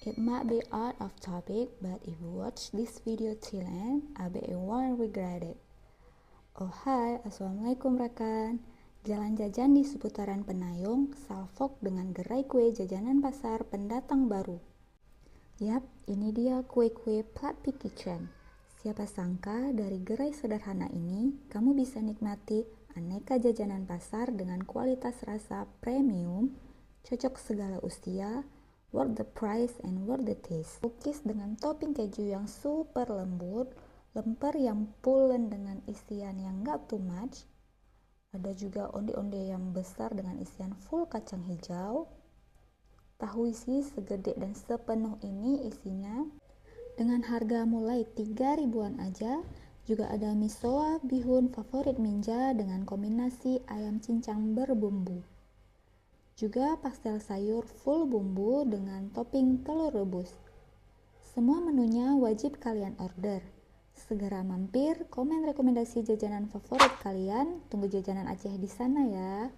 It might be out of topic, but if you watch this video till end, I bet you won't regret it. Oh hai, assalamualaikum rekan. Jalan jajan di seputaran Penayung, salfok dengan gerai kue jajanan pasar pendatang baru. Yap, ini dia kue-kue Platy Kitchen. Siapa sangka dari gerai sederhana ini, kamu bisa nikmati aneka jajanan pasar dengan kualitas rasa premium, cocok segala usia, worth the price and worth the taste. Cookies dengan topping keju yang super lembut, lemper yang pulen dengan isian yang gak too much. Ada juga onde-onde yang besar dengan isian full kacang hijau. Tahu isi segede dan sepenuh ini isinya. Dengan harga mulai 3 ribuan aja. Juga ada misoa bihun favorit Minja dengan kombinasi ayam cincang berbumbu. Juga pastel sayur full bumbu dengan topping telur rebus. Semua menunya wajib kalian order. Segera mampir, komen rekomendasi jajanan favorit kalian. Tunggu jajanan Aceh di sana ya.